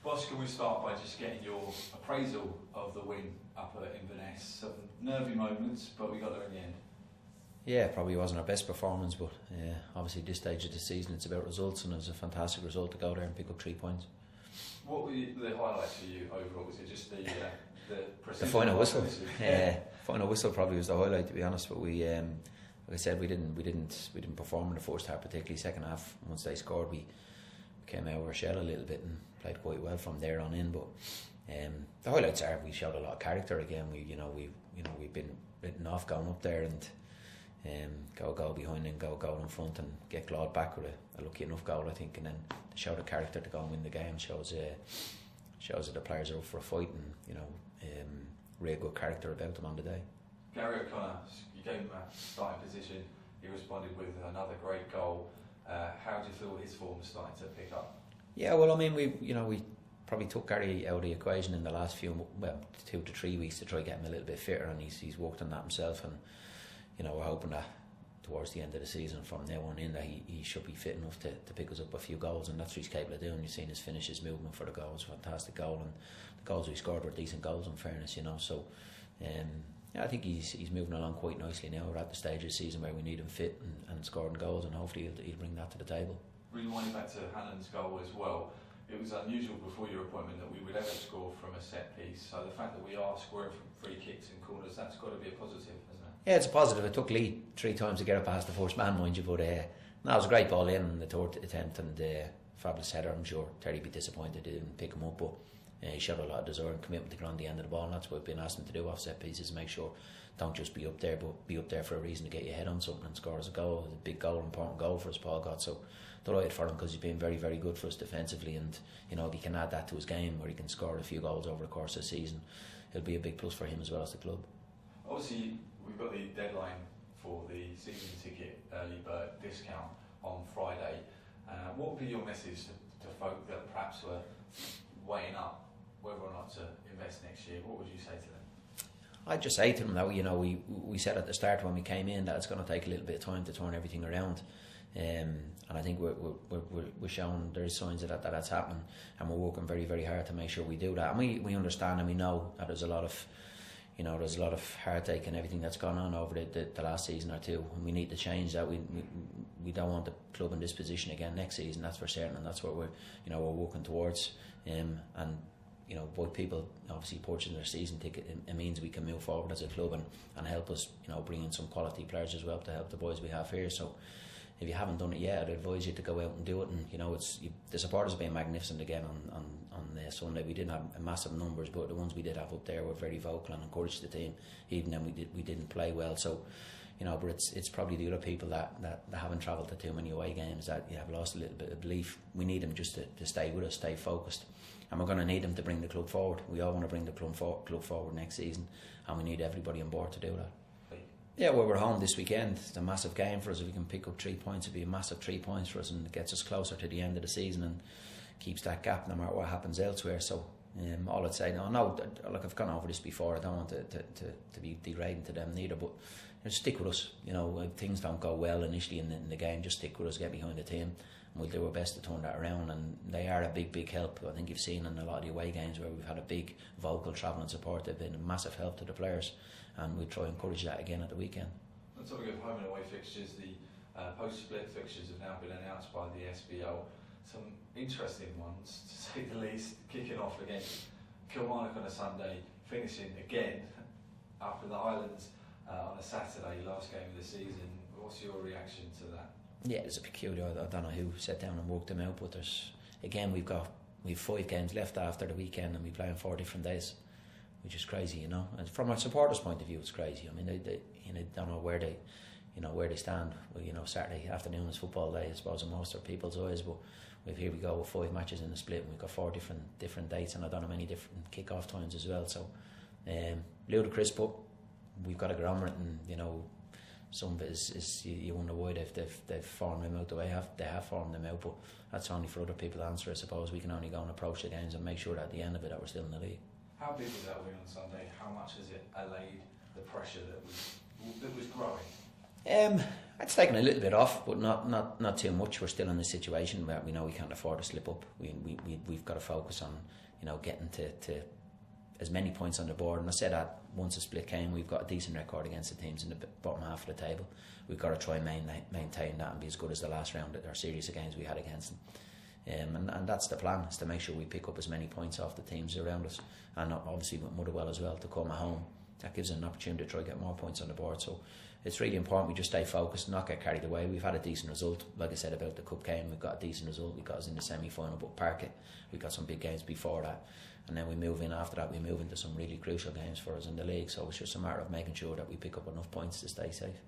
Boss, can we start by just getting your appraisal of the win up at Inverness? Some nervy moments, but we got there in the end. Yeah, probably wasn't our best performance, but obviously this stage of the season it's about results, and it was a fantastic result to go there and pick up 3 points. What were the highlights for you overall? Was it just the final whistle? Final whistle probably was the highlight, to be honest. But we, like I said, we didn't perform in the first half, particularly second half. Once they scored, we came out of our shell a little bit and played quite well from there on in. But the highlights are we showed a lot of character again. We've been written off going up there and go a goal behind and go a goal in front and get clawed back with a lucky enough goal, I think, and then to show the character to go and win the game shows that the players are up for a fight, and real good character about them on the day. Gary O'Connor, you gave him a starting position. He responded with another great goal. How do you feel his form is starting to pick up? Yeah, well, I mean, we probably took Gary out of the equation in the last 2 to 3 weeks to try to get him a little bit fitter, and he's worked on that himself, and we're hoping that towards the end of the season from now on in that he should be fit enough to pick us up a few goals, and that's what he's capable of doing. You've seen his finish, his movement for the goals, fantastic goal, and the goals we scored were decent goals in fairness, so I think he's moving along quite nicely now. We're at the stage of the season where we need him fit and scoring goals, and hopefully he'll bring that to the table. Rewinding back to Hanlon's goal as well, it was unusual before your appointment that we would ever score from a set piece, so the fact that we are scoring from free kicks and corners, that's got to be a positive, hasn't it? Yeah, it's a positive. It took Lee 3 times to get it past the first man, mind you, but no, it was a great ball in the third attempt, and fabulous header. I'm sure Terry'd be disappointed he didn't pick him up, but he showed a lot of desire and commitment to get on the end of the ball, and that's what we've been asking to do off set pieces, make sure don't just be up there, but be up there for a reason to get your head on something and score as a goal. It was a big goal, important goal for us, Paul got, so delighted for him because he's been very, very good for us defensively, and if he can add that to his game where he can score a few goals over the course of the season, it'll be a big plus for him as well as the club. Obviously, we've got the deadline for the season ticket early bird discount on Friday. What would be your message to folk that perhaps were weighing up whether or not to invest next year? What would you say to them? I'd just say to them that we said at the start when we came in that it's going to take a little bit of time to turn everything around, and I think we're showing there is signs of that's happening, and we're working very, very hard to make sure we do that. And we understand and we know that there's a lot of heartache and everything that's gone on over the last season or two, and we need to change that. We don't want the club in this position again next season, that's for certain, and that's what we're working towards. By people obviously purchasing their season ticket, it means we can move forward as a club and help us, bring in some quality players as well to help the boys we have here. So if you haven't done it yet, I'd advise you to go out and do it. And the supporters have been magnificent again on Sunday. We didn't have massive numbers, but the ones we did have up there were very vocal and encouraged the team, even then we didn't play well. So but it's probably the other people that haven't travelled to too many away games that you have lost a little bit of belief. We need them just to stay with us, stay focused, and we're going to need them to bring the club forward. We all want to bring the club forward next season, and we need everybody on board to do that. Yeah, well, we're home this weekend. It's a massive game for us. If we can pick up 3 points, it'd be a massive 3 points for us, and it gets us closer to the end of the season and keeps that gap no matter what happens elsewhere. So all I'd say, no, look, I've gone over this before. I don't want to be degrading to them neither, but stick with us. If things don't go well initially in the game, just stick with us, get behind the team, and we'll do our best to turn that around. And they are a big, big help. I think you've seen in a lot of the away games where we've had a big vocal travelling support. They've been a massive help to the players, and we'll try and encourage that again at the weekend. On topic of home and away fixtures, the post-split fixtures have now been announced by the SBL. Some interesting ones, to say the least, kicking off against Kilmarnock on a Sunday, finishing again up in the Highlands on a Saturday, last game of the season. What's your reaction to that? Yeah, it's a peculiar. I don't know who sat down and worked them out, but we've 5 games left after the weekend, and we play on 4 different days, which is crazy, And from a supporters' point of view, it's crazy. I mean, they don't know where they stand. Well, Saturday afternoon is football day, I suppose, in most of people's eyes, but here we go with 5 matches in the split, and we've got 4 different dates, and I don't know many different kick-off times as well. So ludicrous, but we've got to get on with it, and some of it is you wonder why they've formed them out the way they have formed them out, but that's only for other people to answer. I suppose we can only go and approach the games and make sure that at the end of it that we're still in the league. How big was that win on Sunday? How much has it allayed the pressure that was growing? It's taken a little bit off, but not too much. We're still in a situation where we know we can't afford to slip up. We've got to focus on getting to as many points on the board. And I said that once the split came, we've got a decent record against the teams in the bottom half of the table. We've got to try and maintain that and be as good as the last round of our series of games we had against them. And that's the plan, is to make sure we pick up as many points off the teams around us, and obviously with Motherwell as well, to come at home. That gives us an opportunity to try and get more points on the board. So it's really important we just stay focused, not get carried away. We've had a decent result, like I said about the cup game. We've got a decent result. We got us in the semi-final, but Parkett, we've got some big games before that, and then we move in after that. We move into some really crucial games for us in the league. So it's just a matter of making sure that we pick up enough points to stay safe.